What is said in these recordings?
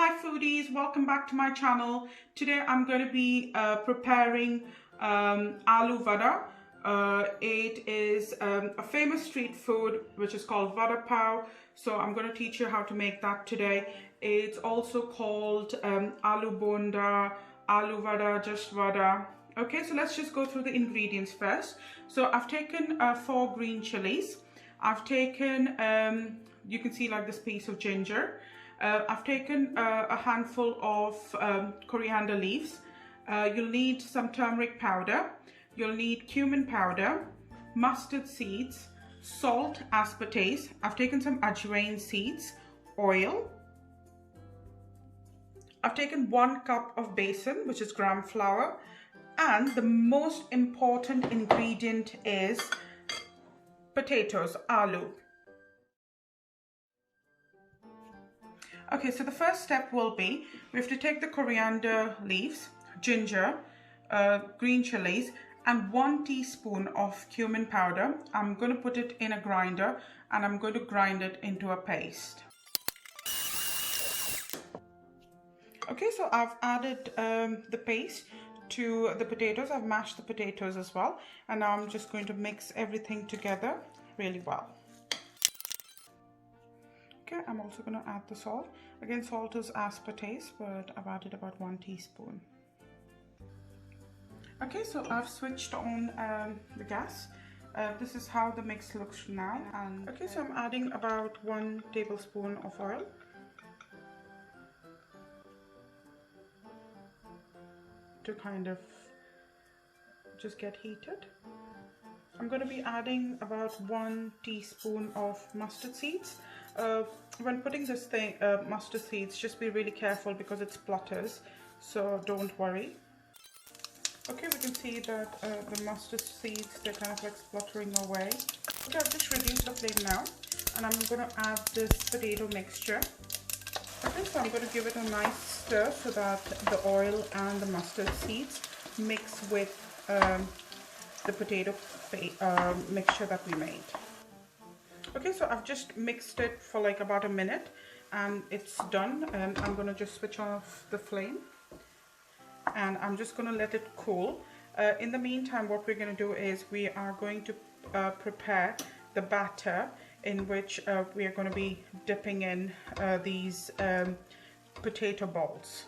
Hi foodies, welcome back to my channel. Today I'm going to be preparing aloo vada. It is a famous street food which is called Vada Pav. So I'm going to teach you how to make that today. It's also called aloo bonda, aloo vada, just vada. Okay, so let's just go through the ingredients first. So I've taken 4 green chilies. I've taken, you can see like this piece of ginger. I've taken a handful of coriander leaves. You'll need some turmeric powder. You'll need cumin powder, mustard seeds, salt as per taste. I've taken some ajwain seeds, oil. I've taken 1 cup of besan, which is gram flour. And the most important ingredient is potatoes, aloo. Okay, so the first step will be, we have to take the coriander leaves, ginger, green chilies, and 1 teaspoon of cumin powder. I'm going to put it in a grinder and I'm going to grind it into a paste. Okay, so I've added the paste to the potatoes. I've mashed the potatoes as well. And now I'm just going to mix everything together really well. Okay, I'm also going to add the salt. Again, salt is as per taste, but I've added about 1 teaspoon. Okay, so I've switched on the gas. This is how the mix looks now. And okay, so I'm adding about 1 tablespoon of oil. To kind of just get heated. I'm going to be adding about 1 teaspoon of mustard seeds. When putting this thing, mustard seeds, just be really careful because it splutters, so don't worry. Okay, we can see that the mustard seeds, they're kind of like spluttering away. Okay, I've just reduced the flame now, and I'm going to add this potato mixture. Okay, so I'm going to give it a nice stir so that the oil and the mustard seeds mix with the potato mixture that we made. Okay, so I've just mixed it for like about a minute and it's done. I'm going to just switch off the flame and I'm just going to let it cool. In the meantime, what we're going to do is we are going to prepare the batter in which we are going to be dipping in these potato balls.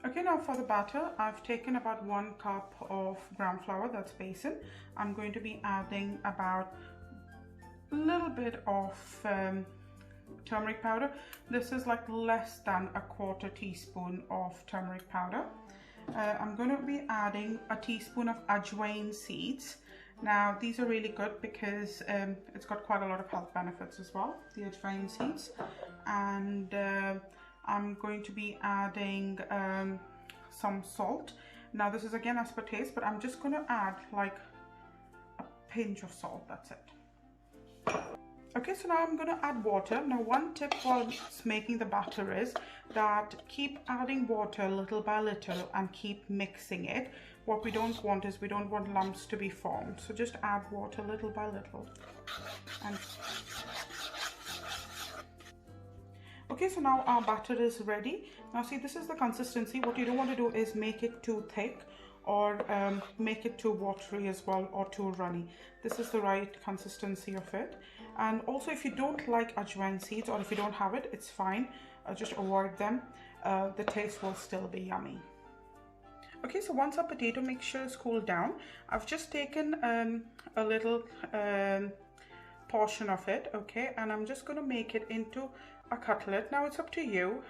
Okay, now for the batter, I've taken about 1 cup of gram flour, that's besan. I'm going to be adding about a little bit of turmeric powder. This is like less than a 1/4 teaspoon of turmeric powder. I'm going to be adding a teaspoon of ajwain seeds. Now these are really good because it's got quite a lot of health benefits as well, the ajwain seeds. And I'm going to be adding some salt. Now this is again as per taste, but I'm just going to add like a pinch of salt, that's it. Okay, so now I'm going to add water. Now one tip while making the batter is that keep adding water little by little and keep mixing it. What we don't want is we don't want lumps to be formed. So just add water little by little. And okay, so now our batter is ready. Now see, this is the consistency. What you don't want to do is make it too thick or make it too watery as well or too runny. This is the right consistency of it. And also if you don't like ajwain seeds or if you don't have it, it's fine. Just avoid them. The taste will still be yummy. Okay, so once our potato mixture is cooled down, I've just taken a little portion of it, okay, and I'm just going to make it into a cutlet. Now it's up to you,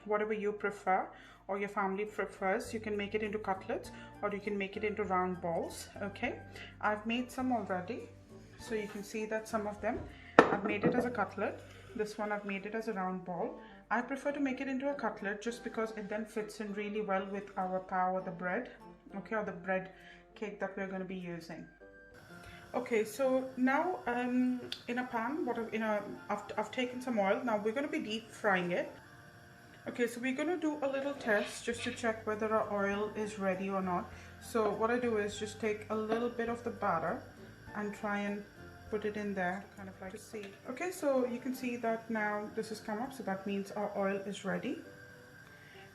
whatever you prefer or your family prefers. You can make it into cutlets or you can make it into round balls. Okay, I've made some already, so you can see that some of them I've made it as a cutlet. This one I've made it as a round ball. I prefer to make it into a cutlet just because it then fits in really well with our pav or the bread, okay, or the bread cake that we're going to be using. Okay, so now in a pan, I've taken some oil. Now we're going to be deep frying it. Okay, so we're going to do a little test just to check whether our oil is ready or not. So what I do is just take a little bit of the batter and try and put it in there, kind of like to see. Okay, so you can see that now this has come up, so that means our oil is ready.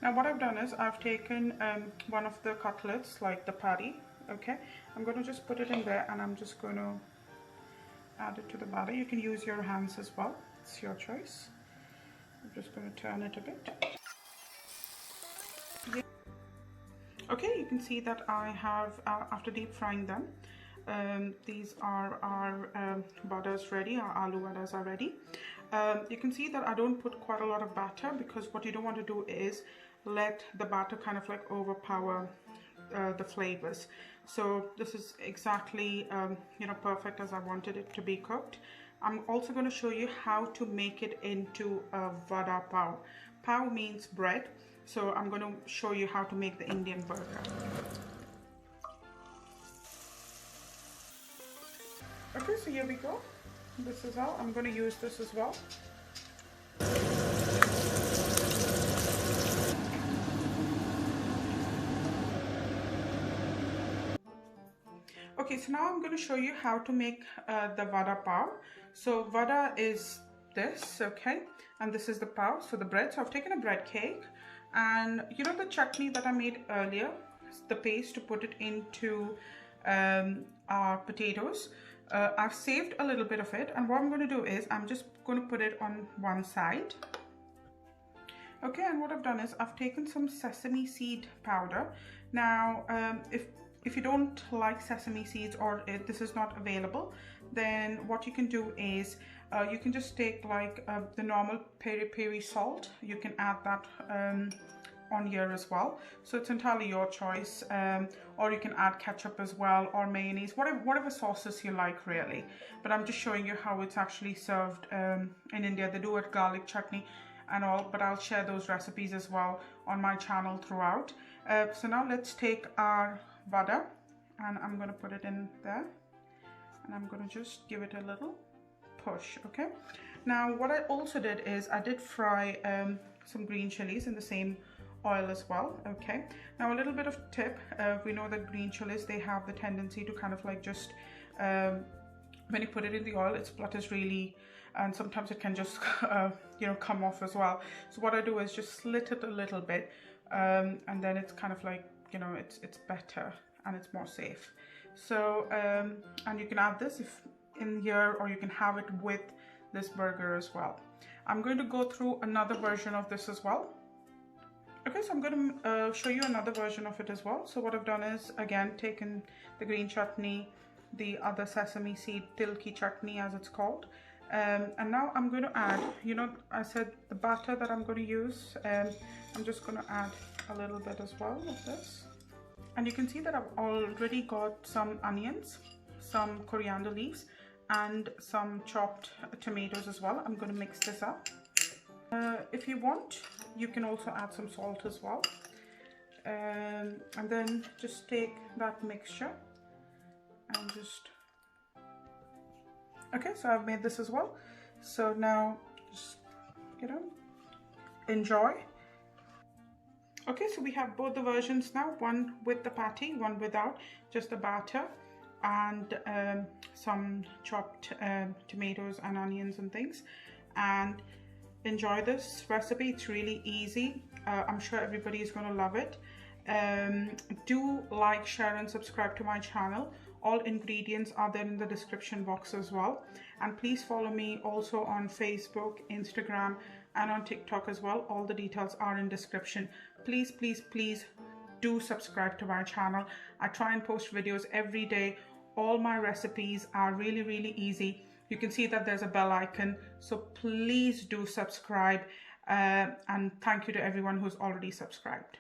Now what I've done is I've taken one of the cutlets, like the patty, okay? I'm going to just put it in there and I'm just going to add it to the batter. You can use your hands as well, it's your choice. I'm just going to turn it a bit. Okay, you can see that I have, after deep frying them, these are our vadas ready, our aloo vadas are ready. You can see that I don't put quite a lot of batter, because what you don't want to do is let the batter kind of like overpower the flavors. So this is exactly you know, perfect as I wanted it to be cooked. I'm also going to show you how to make it into a Vada Pav. Pav means bread, so I'm going to show you how to make the Indian burger. Okay, so here we go. This is how I'm going to use this as well. Okay, so now I'm going to show you how to make the Vada Pav. So Vada is this, okay, and this is the pav, so the bread. So I've taken a bread cake, and you know the chutney that I made earlier, the paste to put it into our potatoes. I've saved a little bit of it, and what I'm going to do is I'm just going to put it on one side. Okay, and what I've done is I've taken some sesame seed powder. Now, if you don't like sesame seeds, or if this is not available, then what you can do is you can just take like the normal peri-peri salt. You can add that on here as well, so it's entirely your choice, or you can add ketchup as well, or mayonnaise, whatever sauces you like really. But I'm just showing you how it's actually served in India. They do it garlic chutney and all, but I'll share those recipes as well on my channel throughout. So now let's take our vada, and I'm going to put it in there, and I'm going to just give it a little push. Okay, now what I also did is I did fry some green chilies in the same oil as well. Okay, now a little bit of tip, we know that green chilies, they have the tendency to kind of like just when you put it in the oil, it splutters really, and sometimes it can just you know, come off as well. So what I do is just slit it a little bit, and then it's kind of like, you know, it's better and it's more safe. So and you can add this if in here, or you can have it with this burger as well. I'm going to go through another version of this as well. Okay, so I'm going to show you another version of it as well. So what I've done is, again, taken the green chutney, the other sesame seed tilki chutney as it's called, and now I'm going to add, you know, I said the batter that I'm going to use, I'm just going to add a little bit as well of this. And you can see that I've already got some onions, some coriander leaves, and some chopped tomatoes as well. I'm going to mix this up. If you want, you can also add some salt as well, and then just take that mixture and just, okay, so I've made this as well. So now just, you know, enjoy. Okay, so we have both the versions now, one with the patty, one without, just the batter and some chopped tomatoes and onions and things. And enjoy this recipe, it's really easy. I'm sure everybody is going to love it. Do like, share and subscribe to my channel. All ingredients are there in the description box as well, and please follow me also on Facebook, Instagram and on TikTok as well. All the details are in description. Please do subscribe to my channel. I try and post videos every day. All my recipes are really easy. You can see that there's a bell icon, so please do subscribe, and thank you to everyone who's already subscribed.